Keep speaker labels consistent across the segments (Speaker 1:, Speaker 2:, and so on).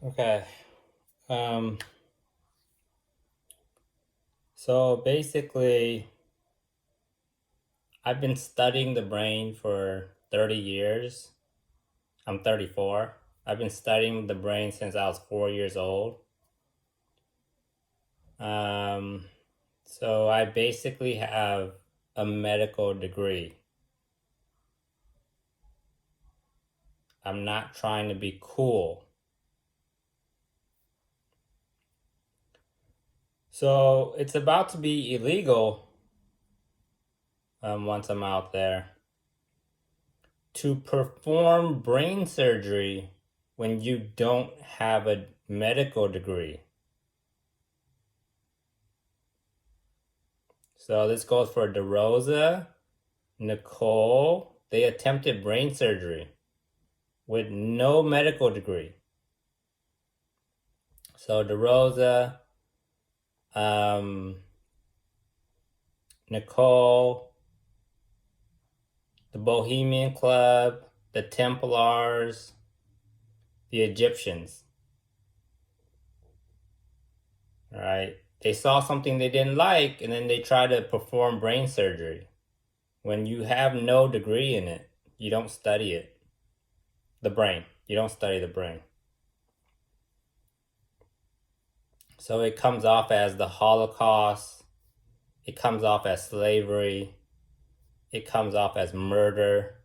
Speaker 1: Okay. Um, so basically, I've been studying the brain for 30 years. I'm 34. I've been studying the brain since I was 4 years old. Um, so I basically have a medical degree. I'm not trying to be cool. So it's about to be illegal once I'm out there to perform brain surgery when you don't have a medical degree. So this goes for DeRosa, Nicole. They attempted brain surgery with no medical degree. So DeRosa, Nicole, the Bohemian Club, the Templars, the Egyptians. All right. They saw something they didn't like and then they tried to perform brain surgery. When you have no degree in it, you don't study it. The brain. You don't study the brain. So it comes off as the Holocaust. It comes off as slavery. It comes off as murder.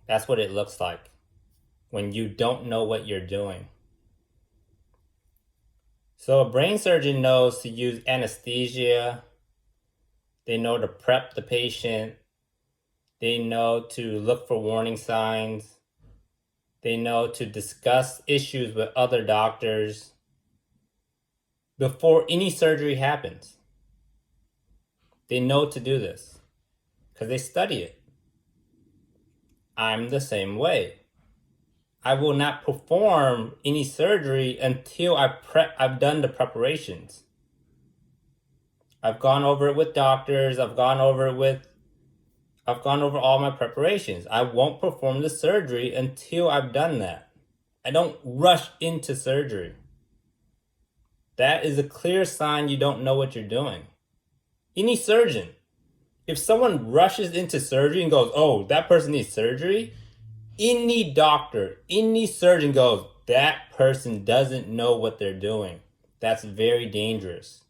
Speaker 1: That's what it looks like when you don't know what you're doing. So a brain surgeon knows to use anesthesia. They know to prep the patient. They know to look for warning signs. They know to discuss issues with other doctors before any surgery happens. They know to do this because they study it. I'm the same way. I will not perform any surgery until I've done the preparations. I've gone over it with doctors. I've gone over all my preparations. I won't perform the surgery until I've done that. I don't rush into surgery. That is a clear sign you don't know what you're doing. Any surgeon, if someone rushes into surgery and goes, oh, that person needs surgery, any doctor, any surgeon goes, that person doesn't know what they're doing. That's very dangerous.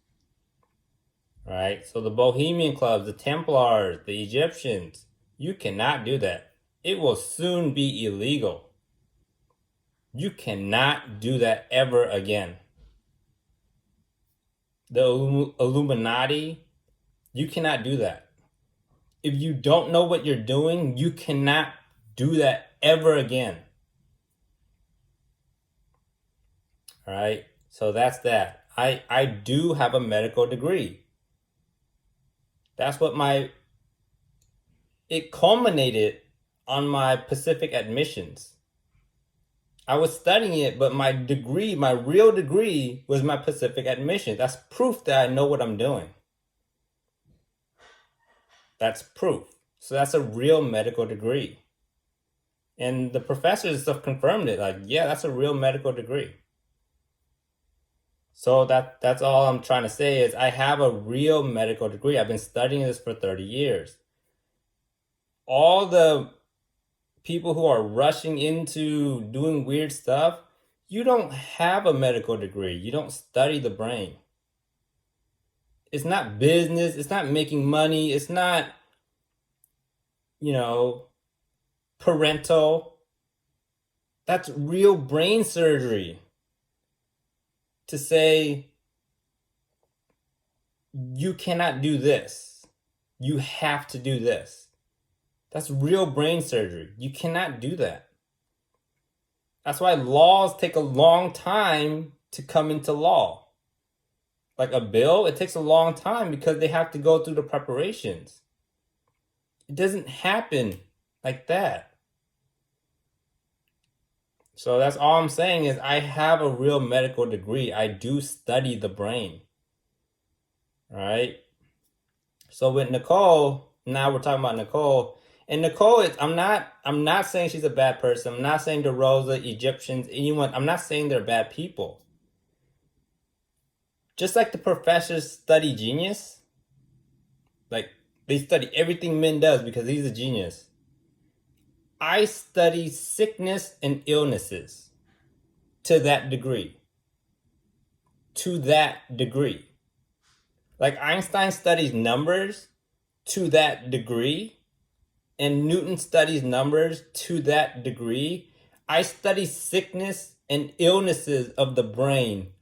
Speaker 1: All right? So the Bohemian Clubs, the Templars, the Egyptians, you cannot do that. It will soon be illegal. You cannot do that ever again. The Illuminati, you cannot do that. If you don't know what you're doing, you cannot do that ever again. All right? So that's that. I do have a medical degree. That's what it culminated on my Pacific admissions. I was studying it, but my degree, my real degree, was my Pacific admission. That's proof that I know what I'm doing. That's proof. So that's a real medical degree. And the professors stuff confirmed it. Like, yeah, that's a real medical degree. So that's all I'm trying to say is I have a real medical degree. I've been studying this for 30 years. All the people who are rushing into doing weird stuff, you don't have a medical degree. You don't study the brain. It's not business. It's not making money. It's not, parental. That's real brain surgery. To say, you cannot do this. You have to do this. That's real brain surgery. You cannot do that. That's why laws take a long time to come into law. Like a bill, it takes a long time because they have to go through the preparations. It doesn't happen like that. So that's all I'm saying is I have a real medical degree. I do study the brain. All right. So with Nicole, now we're talking about Nicole. And Nicole is, I'm not saying she's a bad person. I'm not saying DeRosa, Egyptians, anyone, I'm not saying they're bad people. Just like the professors study genius, like they study everything Min does because he's a genius. I study sickness and illnesses to that degree. To that degree. Like Einstein studies numbers to that degree, and Newton studies numbers to that degree. I study sickness and illnesses of the brain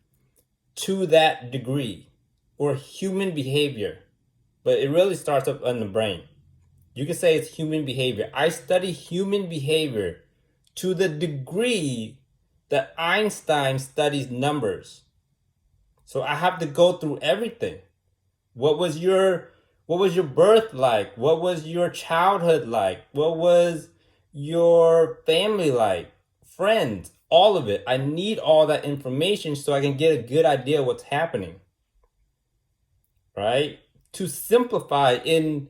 Speaker 1: to that degree, or human behavior. But it really starts up in the brain. You can say it's human behavior. I study human behavior to the degree that Einstein studies numbers. So I have to go through everything. What was your birth like? What was your childhood like? What was your family like? Friends, all of it. I need all that information so I can get a good idea of what's happening. Right? To simplify, in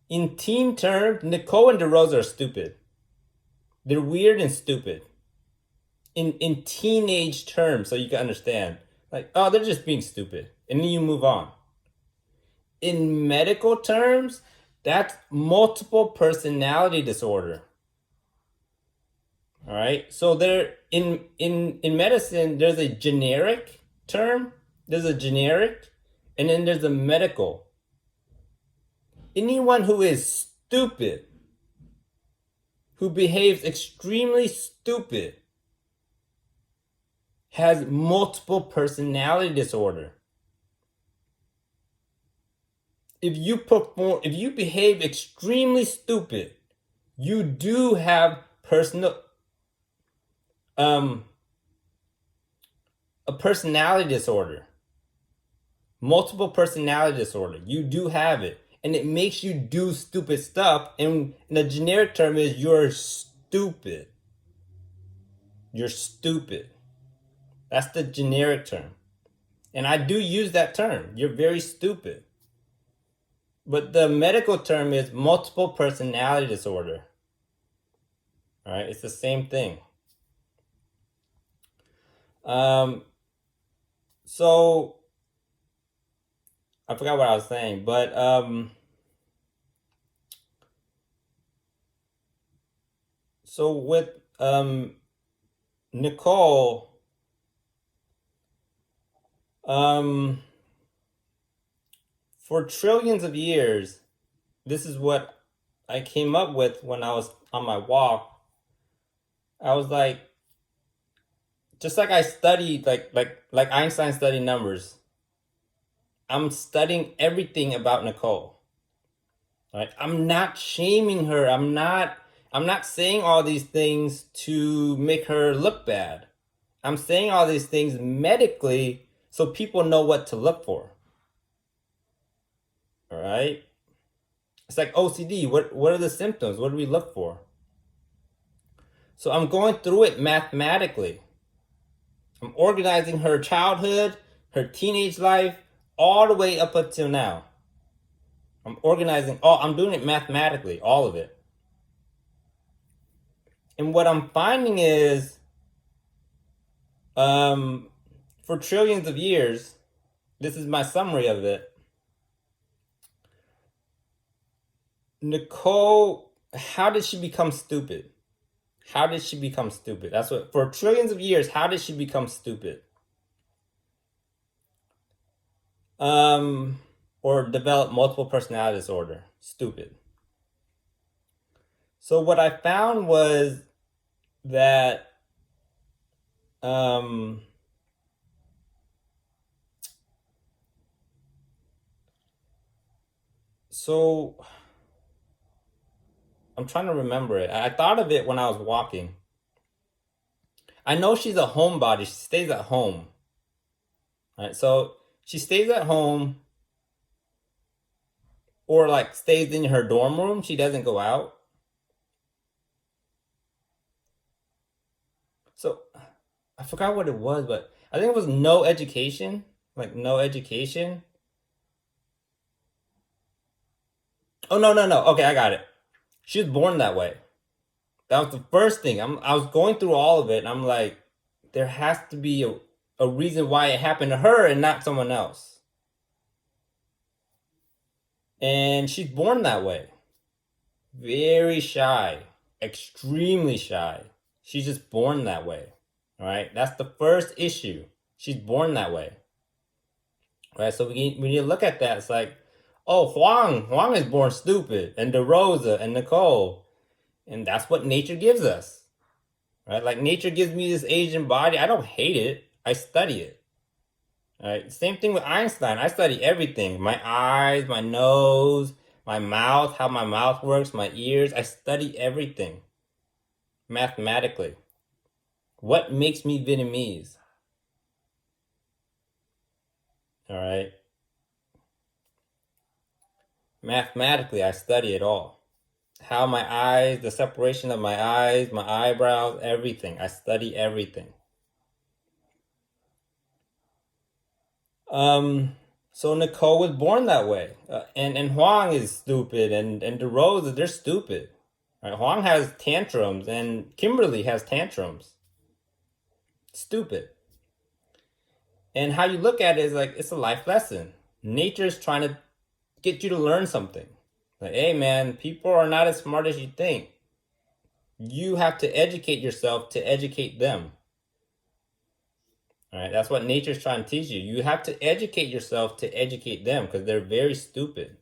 Speaker 1: teen terms, Nicole and DeRosa are stupid. They're weird and stupid. In teenage terms, so you can understand. Like, oh, they're just being stupid. And then you move on. In medical terms, that's multiple personality disorder. All right. So there in medicine, there's a generic term, there's a generic, and then there's a medical. Anyone who is stupid, who behaves extremely stupid, has multiple personality disorder. If you behave extremely stupid, you do have a personality disorder. Multiple personality disorder. You do have it. And it makes you do stupid stuff. And the generic term is you're stupid. You're stupid. That's the generic term. And I do use that term. You're very stupid. But the medical term is multiple personality disorder. All right, it's the same thing. So I forgot what I was saying, but so with Nicole, for trillions of years, this is what I came up with when I was on my walk. I was like, just like I studied, like Einstein studied numbers. I'm studying everything about Nicole. Right? I'm not shaming her. I'm not saying all these things to make her look bad. I'm saying all these things medically so people know what to look for. All right? It's like OCD. What are the symptoms? What do we look for? So I'm going through it mathematically. I'm organizing her childhood, her teenage life, all the way up until now. I'm doing it mathematically, all of it. And what I'm finding is, for trillions of years, this is my summary of it. Nicole, how did she become stupid? How did she become stupid? That's what, for trillions of years, how did she become stupid? Or develop multiple personality disorder. Stupid. So what I found was that so I'm trying to remember it. I thought of it when I was walking. I know she's a homebody. She stays at home. All right, so she stays at home, or like stays in her dorm room. She doesn't go out. So I forgot what it was, but I think it was no education. Like no education. Oh, no. Okay, I got it. She was born that way. That was the first thing. I was going through all of it, and I'm like, there has to be a reason why it happened to her and not someone else. And she's born that way. Very shy, extremely shy. She's just born that way. All right, that's the first issue. She's born that way. All right, so we need to look at that. It's like, oh, Huang is born stupid, and DeRosa and Nicole, and that's what nature gives us. Right, like nature gives me this Asian body. I don't hate it. I study it. All right, same thing with Einstein. I study everything: my eyes, my nose, my mouth, how my mouth works, my ears. I study everything mathematically. What makes me Vietnamese? All right. Mathematically, I study it all. How my eyes, the separation of my eyes, my eyebrows, everything. I study everything. So Nicole was born that way. And Huang is stupid, and DeRosa, they're stupid. Right? Huang has tantrums, and Kimberly has tantrums. Stupid. And how you look at it is like, it's a life lesson. Nature's trying to get you to learn something. Like, hey man, people are not as smart as you think. You have to educate yourself to educate them. All right, that's what nature's trying to teach you. You have to educate yourself to educate them because they're very stupid.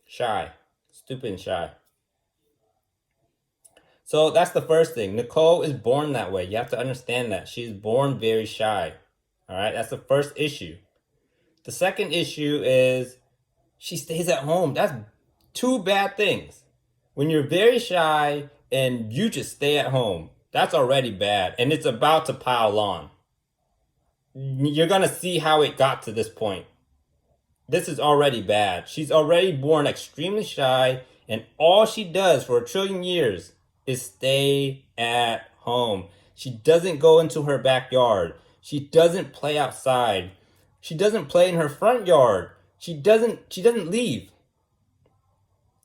Speaker 1: Shy. Stupid and shy. So that's the first thing. Nicole is born that way. You have to understand that. She's born very shy. All right, that's the first issue. The second issue is she stays at home. That's two bad things. When you're very shy and you just stay at home, that's already bad. And it's about to pile on. You're going to see how it got to this point. This is already bad. She's already born extremely shy, and all she does for 1,000,000,000 years is stay at home. She doesn't go into her backyard. She doesn't play outside. She doesn't play in her front yard. She doesn't leave.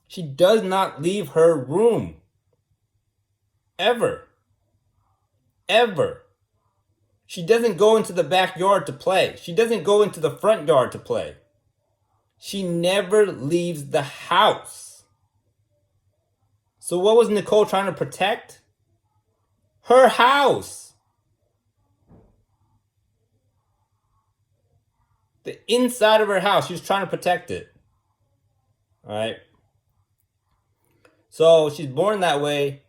Speaker 1: She does not leave her room. Ever. Ever. She doesn't go into the backyard to play. She doesn't go into the front yard to play. She never leaves the house. So what was Nicole trying to protect? Her house. The inside of her house. She was trying to protect it. All right. So she's born that way.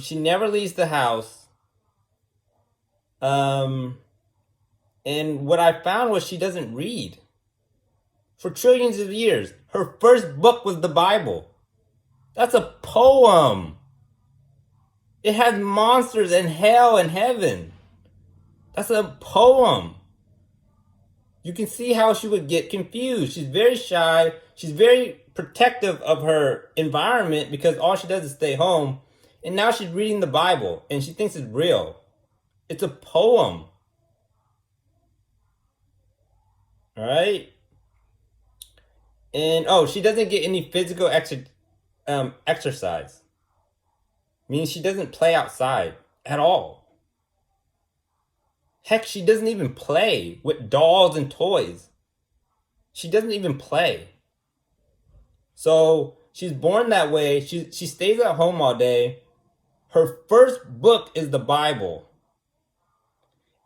Speaker 1: She never leaves the house. And what I found was she doesn't read. For trillions of years, her first book was the Bible. That's a poem. It has monsters and hell and heaven. That's a poem. You can see how she would get confused. She's very shy. She's very protective of her environment because all she does is stay home. And now she's reading the Bible and she thinks it's real. It's a poem. All right? And she doesn't get any physical exercise. Meaning she doesn't play outside at all. Heck, she doesn't even play with dolls and toys. She doesn't even play. So she's born that way. She stays at home all day. Her first book is the Bible.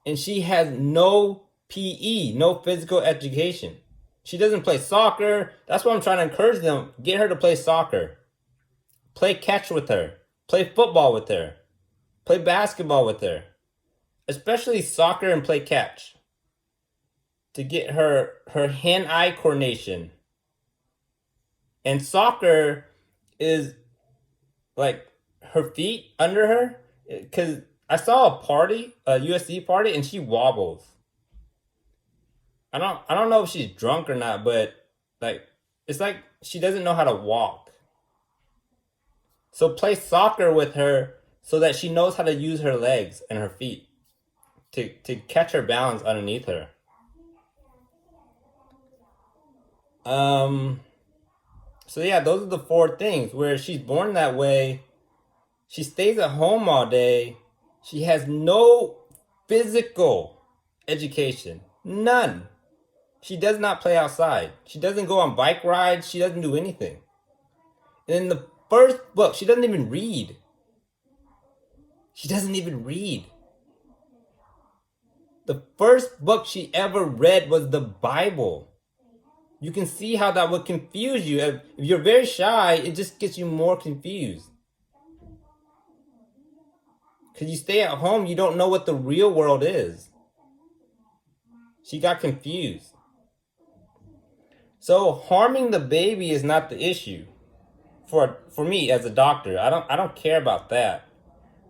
Speaker 1: And she has no PE, no physical education. She doesn't play soccer. That's why I'm trying to encourage them. Get her to play soccer. Play catch with her. Play football with her. Play basketball with her. Especially soccer and play catch. To get her hand-eye coordination. And soccer is like her feet under her. Because I saw a USC party, and she wobbles. I don't know if she's drunk or not, but like it's like she doesn't know how to walk. So play soccer with her so that she knows how to use her legs and her feet to catch her balance underneath her. So yeah, those are the 4 things where she's born that way. She stays at home all day. She has no physical education. None. She does not play outside. She doesn't go on bike rides. She doesn't do anything. And in the first book, she doesn't even read. She doesn't even read. The first book she ever read was the Bible. You can see how that would confuse you. If you're very shy, it just gets you more confused. Because you stay at home, you don't know what the real world is. She got confused. So harming the baby is not the issue. For me as a doctor, I don't care about that.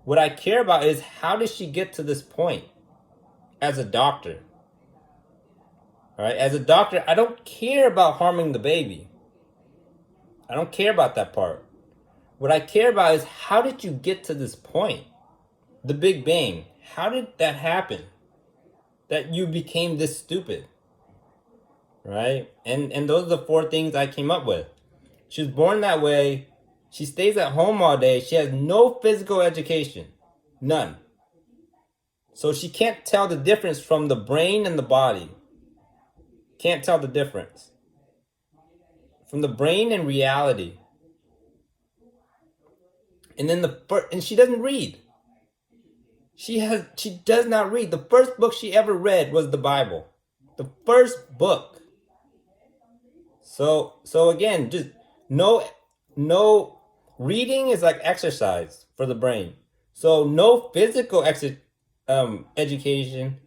Speaker 1: What I care about is how did she get to this point as a doctor? All right, as a doctor, I don't care about harming the baby. I don't care about that part. What I care about is how did you get to this point? The Big Bang. How did that happen? That you became this stupid. Right? And those are the 4 things I came up with. She was born that way. She stays at home all day. She has no physical education. None. So she can't tell the difference from the brain and the body. Can't tell the difference. From the brain and reality. And then and she doesn't read. She does not read. The first book she ever read was the Bible. The first book. So again, just no reading is like exercise for the brain. So no physical education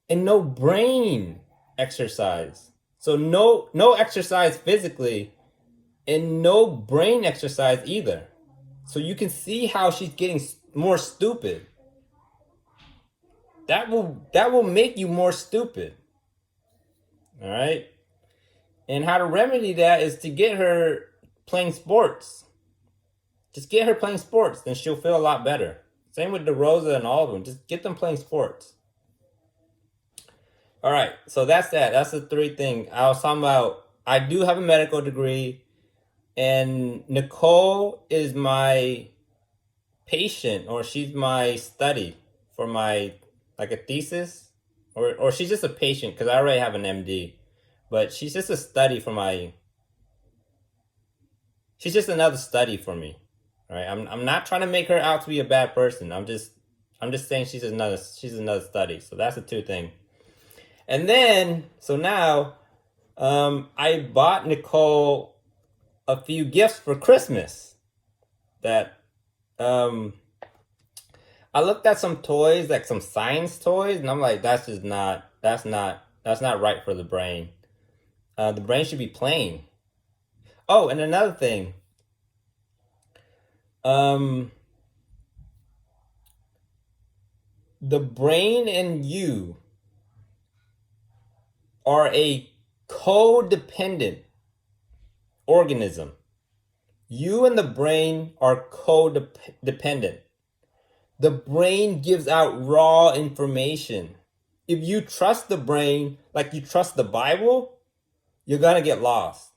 Speaker 1: and no brain exercise. So no exercise physically and no brain exercise either. So you can see how she's getting more stupid. That will make you more stupid. All right? And how to remedy that is to get her playing sports. Just get her playing sports, then she'll feel a lot better. Same with DeRosa and all of them. Just get them playing sports. All right, so that's that. That's the 3 things. I was talking about, I do have a medical degree, and Nicole is my patient, or she's my study for my, like a thesis, or she's just a patient, because I already have an MD. But she's just a study for she's just another study for me. All right. I'm not trying to make her out to be a bad person. I'm just saying she's another study. So that's the 2 thing. And then, so now, I bought Nicole a few gifts for Christmas that, I looked at some toys, like some science toys, and I'm like, that's not right for the brain. The brain should be playing. Oh, and another thing. The brain and you are a codependent organism. You and the brain are codependent. The brain gives out raw information. If you trust the brain like you trust the Bible, you're going to get lost.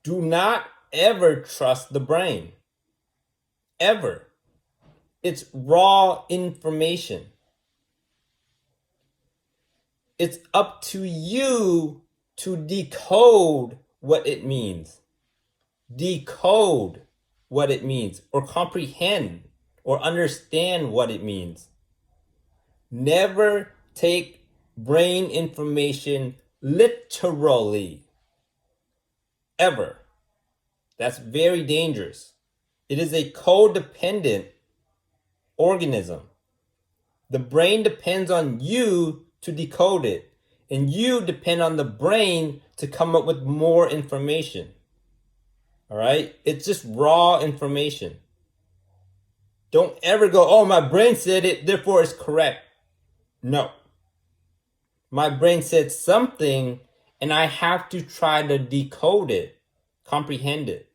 Speaker 1: Do not ever trust the brain. Ever. It's raw information. It's up to you to decode what it means. Decode what it means, or comprehend or understand what it means. Never take brain information literally. Ever. That's very dangerous. It is a codependent organism. The brain depends on you to decode it, and you depend on the brain to come up with more information. All right? It's just raw information. Don't ever go, oh, my brain said it, therefore it's correct. No. My brain said something, and I have to try to decode it, comprehend it.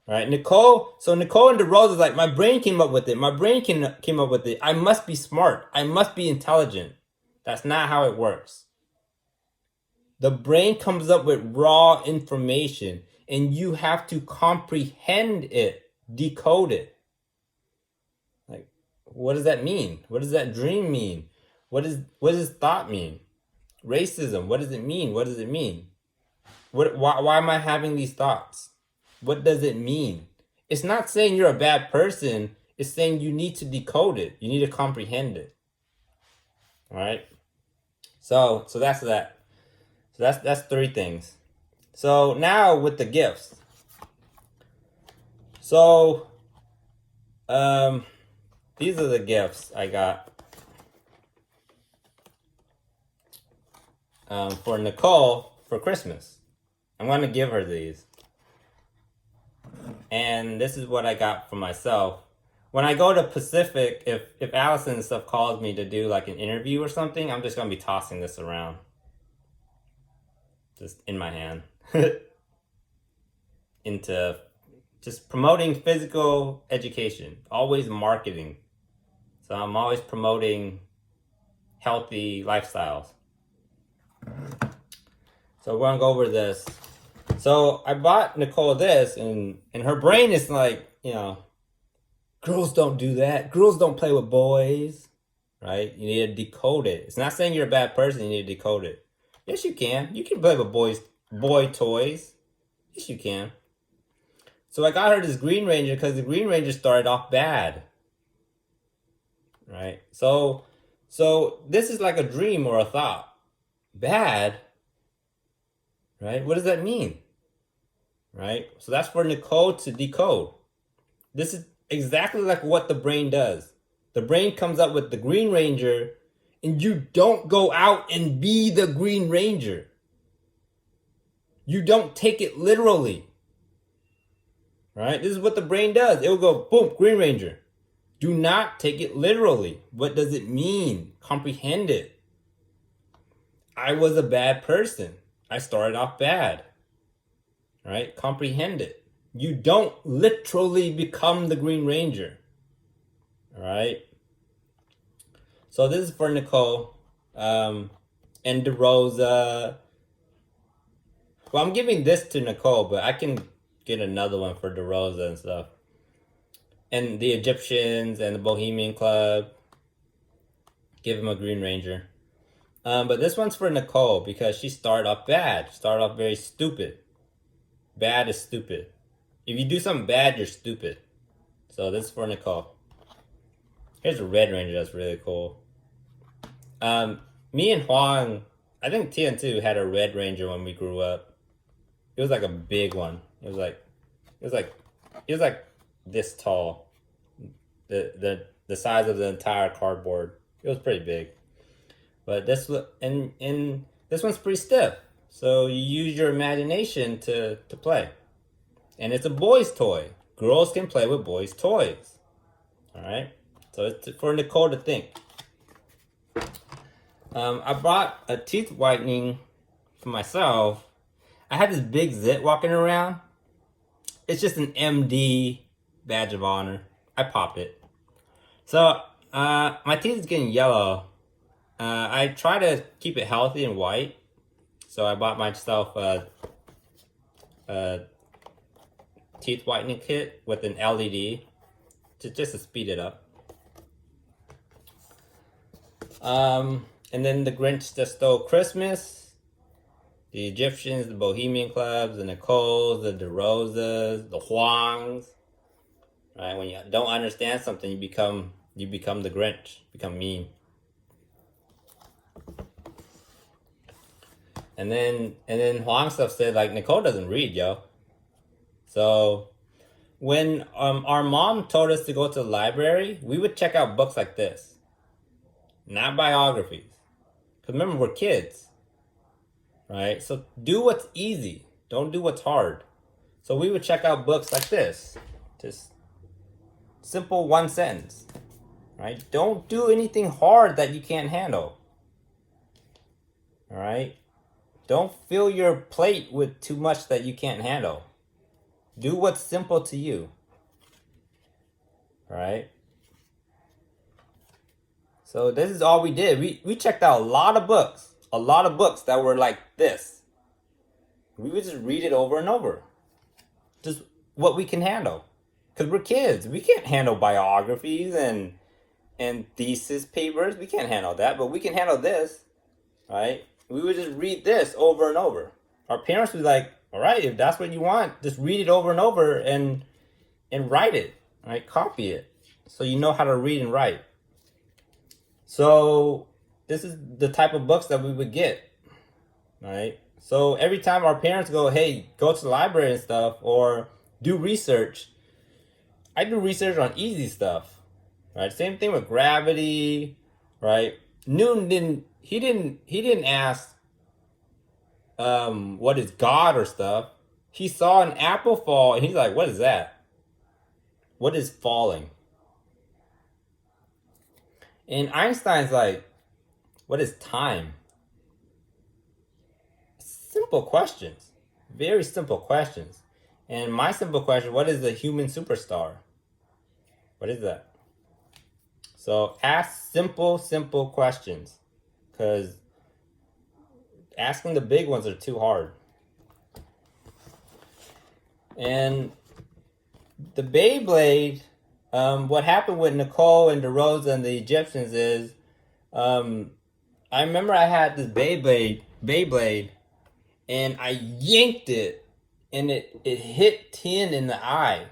Speaker 1: All right, Nicole and DeRosa is like, my brain came up with it. My brain came up with it. I must be smart. I must be intelligent. That's not how it works. The brain comes up with raw information and you have to comprehend it, decode it. Like, what does that mean? What does that dream mean? What does thought mean? Racism, what does it mean? What does it mean? Why am I having these thoughts? What does it mean? It's not saying you're a bad person. It's saying you need to decode it. You need to comprehend it. All right. So that's that. So that's three things. So now with the gifts. So these are the gifts I got for Nicole for Christmas. I'm gonna give her these. And this is what I got for myself. When I go to Pacific, if Allison and stuff calls me to do like an interview or something, I'm just gonna be tossing this around. Just in my hand. Into just promoting physical education. Always marketing. So I'm always promoting healthy lifestyles. So we're gonna go over this. So I bought Nicole this, and her brain is like, girls don't do that. Girls don't play with boys, right? You need to decode it. It's not saying you're a bad person. You need to decode it. Yes, you can. You can play with boy toys. Yes, you can. So I got her this Green Ranger because the Green Ranger started off bad, right? So this is like a dream or a thought. Bad, right? What does that mean? Right? So that's for Nicole to decode. This is exactly like what the brain does. The brain comes up with the Green Ranger, and you don't go out and be the Green Ranger. You don't take it literally. Right? This is what the brain does. It will go, boom, Green Ranger. Do not take it literally. What does it mean? Comprehend it. I was a bad person. I started off bad. Right? Comprehend it. You don't literally become the Green Ranger. All right? So this is for Nicole. And DeRosa. Well, I'm giving this to Nicole, but I can get another one for DeRosa and stuff. And the Egyptians and the Bohemian Club. Give him a Green Ranger. But this one's for Nicole because she started off bad. She started off very stupid. Bad is stupid. If you do something bad, you're stupid. So this is for Nicole. Here's a Red Ranger that's really cool. Me and Huang, I think TN2 had a Red Ranger when we grew up. It was like a big one. It was like this tall. The size of the entire cardboard. It was pretty big. But this one's pretty stiff. So you use your imagination to play. And it's a boy's toy. Girls can play with boys' toys. Alright? So it's for Nicole to think. I bought a teeth whitening for myself. I had this big zit walking around. It's just an MD badge of honor. I pop it. So my teeth is getting yellow. I try to keep it healthy and white. So I bought myself a teeth whitening kit with an LED just to speed it up. And then the Grinch That Stole Christmas, the Egyptians, the Bohemian Clubs, the Nicoles, the DeRosas, the Huangs. Right? When you don't understand something, you become the Grinch, become mean. And then Huang stuff said like Nicole doesn't read, yo. So when our mom told us to go to the library, we would check out books like this, not biographies. Because remember, we're kids, right? So do what's easy. Don't do what's hard. So we would check out books like this, just simple one sentence, right? Don't do anything hard that you can't handle, all right? Don't fill your plate with too much that you can't handle. Do what's simple to you. All right? So this is all we did. We checked out a lot of books. a lot of books that were like this. We would just read it over and over. Just what we can handle. Because we're kids. We can't handle biographies and thesis papers. We can't handle that, but we can handle this, right? We would just read this over and over. Our parents would be like, all right, if that's what you want, just read it over and over and write it, right? Copy it, so you know how to read and write. So this is the type of books that we would get, right? So every time our parents go, hey, go to the library and stuff, or do research, I do research on easy stuff, right? Same thing with gravity, right? Newton didn't ask, what is God or stuff. He saw an apple fall and he's like, what is that? What is falling? And Einstein's like, what is time? Simple questions. Very simple questions. And my simple question, what is the human superstar? What is that? So ask simple questions. Because asking the big ones are too hard. And the Beyblade, what happened with Nicole and DeRosa and the Egyptians is, I remember I had this Beyblade, and I yanked it, and it hit Tien in the eye,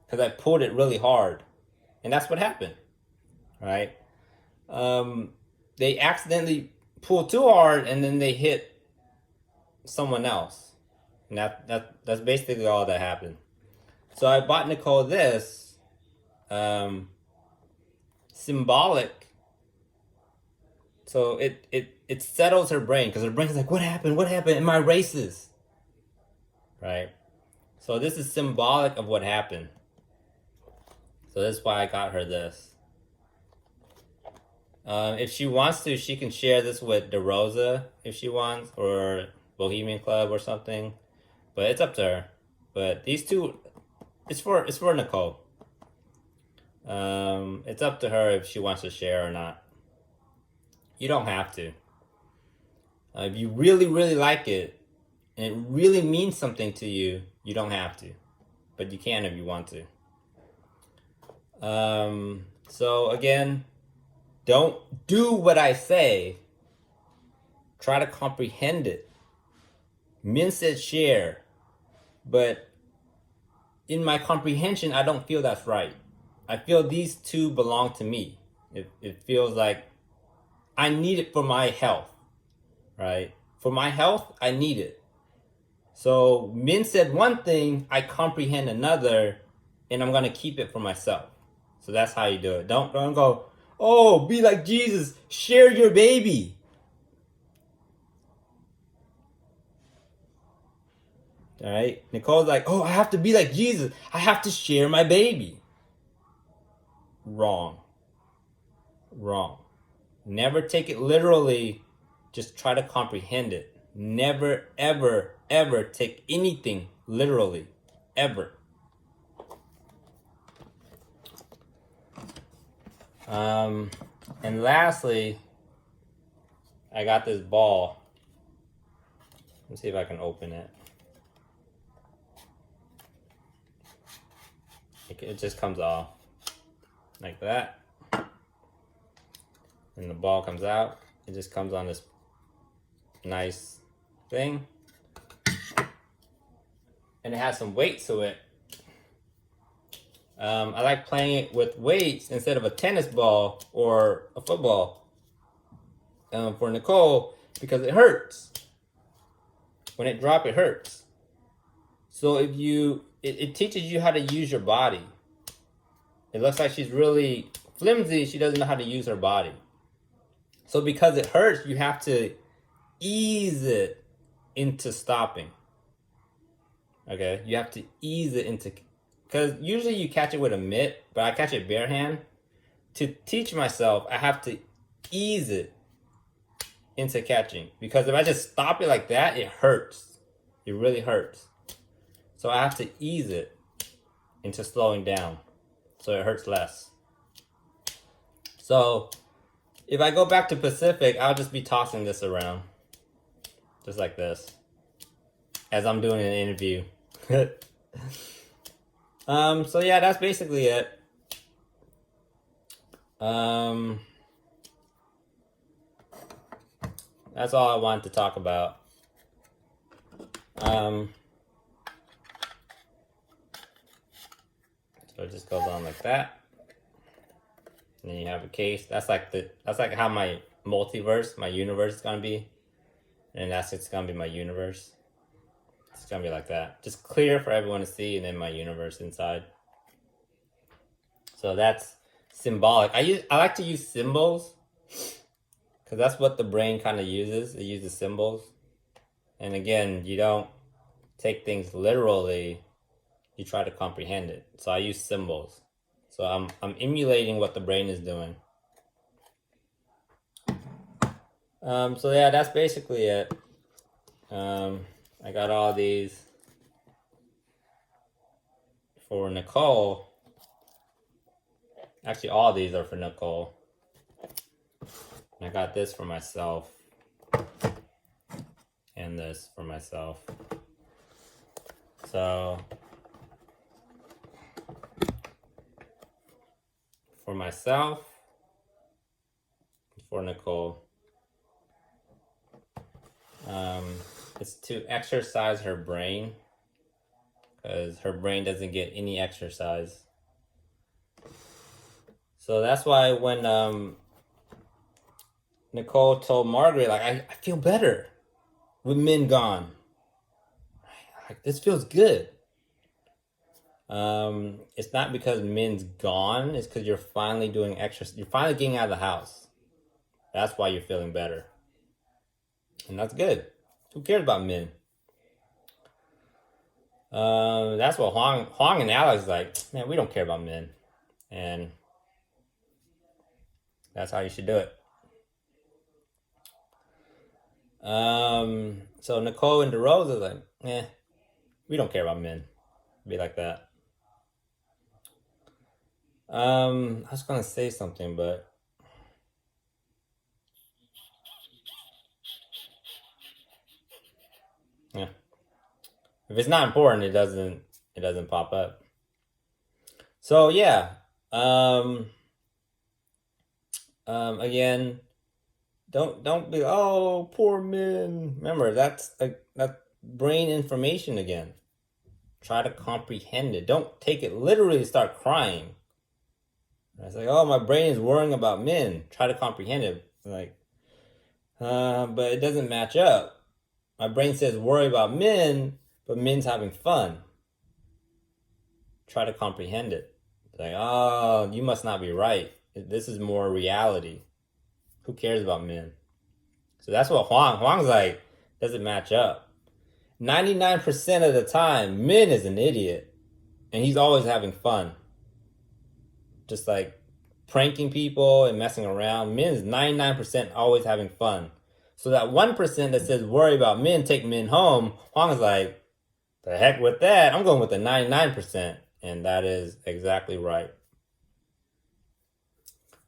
Speaker 1: because I pulled it really hard. And that's what happened, right? They accidentally pulled too hard, and then they hit someone else. And that's basically all that happened. So I bought Nicole this, symbolic. So it settles her brain, because her brain's like, what happened in my races, right? So this is symbolic of what happened. So that's why I got her this. If she wants to, she can share this with DeRosa if she wants, or Bohemian Club or something. But it's up to her. But these two, it's for Nicole. It's up to her if she wants to share or not. You don't have to. If you really, really like it, and it really means something to you, you don't have to. But you can if you want to. So again, don't do what I say. Try to comprehend it. Min said share, but in my comprehension, I don't feel that's right. I feel these two belong to me. It feels like I need it for my health, right? For my health, I need it. So Min said one thing, I comprehend another, and I'm gonna keep it for myself. So that's how you do it. Don't go, oh, be like Jesus, share your baby. All right? Nicole's like, oh, I have to be like Jesus. I have to share my baby. Wrong. Never take it literally. Just try to comprehend it. Never, ever, ever take anything literally. Ever. And lastly, I got this ball. Let's see if I can open it. It just comes off like that. And the ball comes out. It just comes on this nice thing. And it has some weight to it. I like playing it with weights instead of a tennis ball or a football. For Nicole, because it hurts. When it drops, it hurts. So if it teaches you how to use your body. It looks like she's really flimsy. She doesn't know how to use her body. So because it hurts, you have to ease it into stopping. Okay? You have to ease it into... Because usually you catch it with a mitt, but I catch it bare hand. To teach myself, I have to ease it into catching. Because if I just stop it like that, it hurts. It really hurts. So I have to ease it into slowing down. So it hurts less. So if I go back to Pacific, I'll just be tossing this around. just like this, as I'm doing an interview. So yeah, that's basically it. That's all I wanted to talk about. So it just goes on like that. And then you have a case. That's like how my multiverse, my universe is gonna be. And that's just gonna be my universe. It's gonna be like that. Just clear for everyone to see, and then my universe inside. So that's symbolic. I like to use symbols because that's what the brain kind of uses. It uses symbols. And again, you don't take things literally. You try to comprehend it. So I use symbols. So I'm emulating what the brain is doing. So yeah, that's basically it. I got all these for Nicole. Actually, all these are for Nicole. I got this for myself. And this for myself. So for myself, for Nicole, it's to exercise her brain, because her brain doesn't get any exercise. So that's why when Nicole told Margaret, like, I feel better with Min gone. Like, this feels good. It's not because Min's gone. It's because you're finally doing extra. You're finally getting out of the house. That's why you're feeling better. And that's good. Who cares about Min? That's what Huang and Alex is like, man, we don't care about Min. And that's how you should do it. So Nicole and DeRosa is like, we don't care about Min. Be like that. I was gonna say something, but yeah. If it's not important, it doesn't pop up. So yeah. Again, don't be, oh, poor Min. Remember, that's brain information again. Try to comprehend it. Don't take it literally and start crying. It's like, oh, my brain is worrying about Min. Try to comprehend it. Like, but it doesn't match up. My brain says worry about Min, but Min's having fun. Try to comprehend it. It's like, oh, you must not be right. This is more reality. Who cares about Min? So that's what Huang's like, doesn't match up. 99% of the time, Min is an idiot. And he's always having fun. Just like pranking people and messing around. Min is 99% always having fun. So that 1% that says worry about Min, take Min home, Huang's like, the heck with that. I'm going with the 99%. And that is exactly right.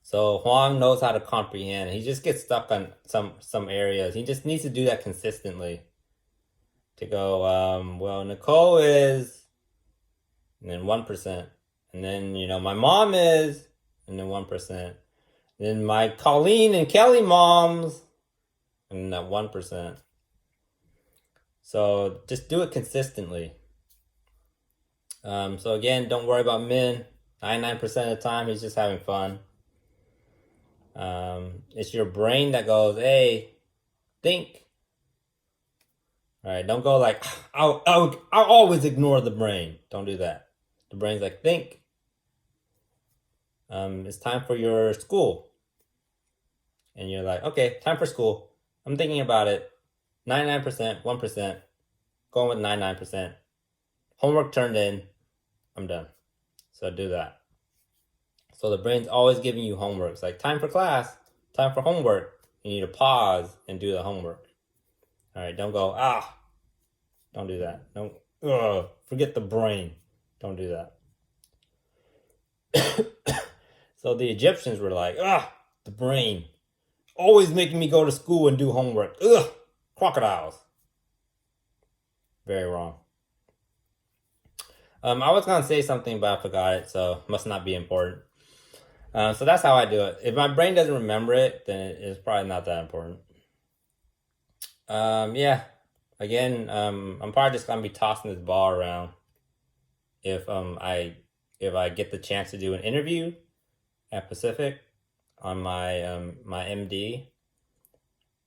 Speaker 1: So Huang knows how to comprehend. He just gets stuck on some areas. He just needs to do that consistently. To go, well, Nicole is, and then 1%. And then, my mom is, and then 1%. Then my Colleen and Kelly moms, and that 1%. So just do it consistently. So again, don't worry about Min. 99% of the time, he's just having fun. It's your brain that goes, hey, think. All right, don't go like, I'll always ignore the brain. Don't do that. The brain's like, think. It's time for your school. And you're like, okay, time for school. I'm thinking about it. 99%, 1%. Going with 99%. Homework turned in. I'm done. So do that. So the brain's always giving you homework. It's like, time for class, time for homework. You need to pause and do the homework. All right, don't go, don't do that. Don't, forget the brain. Don't do that. So the Egyptians were like, the brain. Always making me go to school and do homework. Crocodiles. Very wrong. I was gonna say something, but I forgot it, so must not be important. So that's how I do it. If my brain doesn't remember it, then it's probably not that important. Yeah. Again, I'm probably just gonna be tossing this ball around if I get the chance to do an interview at Pacific on my MD.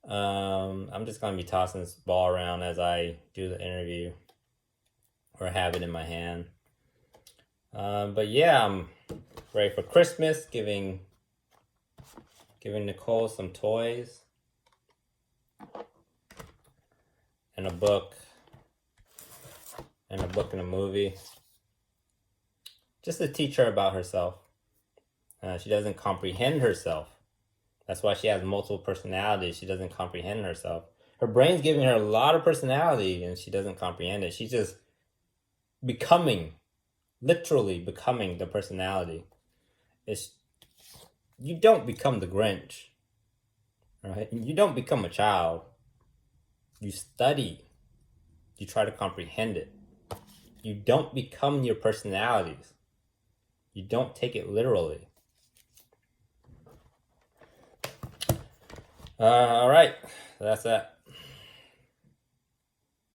Speaker 1: I'm just gonna be tossing this ball around as I do the interview or have it in my hand. But yeah, I'm ready for Christmas, giving Nicole some toys and a book and a movie, just to teach her about herself. She doesn't comprehend herself. That's why she has multiple personalities. She doesn't comprehend herself. Her brain's giving her a lot of personality and she doesn't comprehend it. She's just literally becoming the personality. You don't become the Grinch, right? You don't become a child. You study. You try to comprehend it. You don't become your personalities. You don't take it literally. All right, that's that.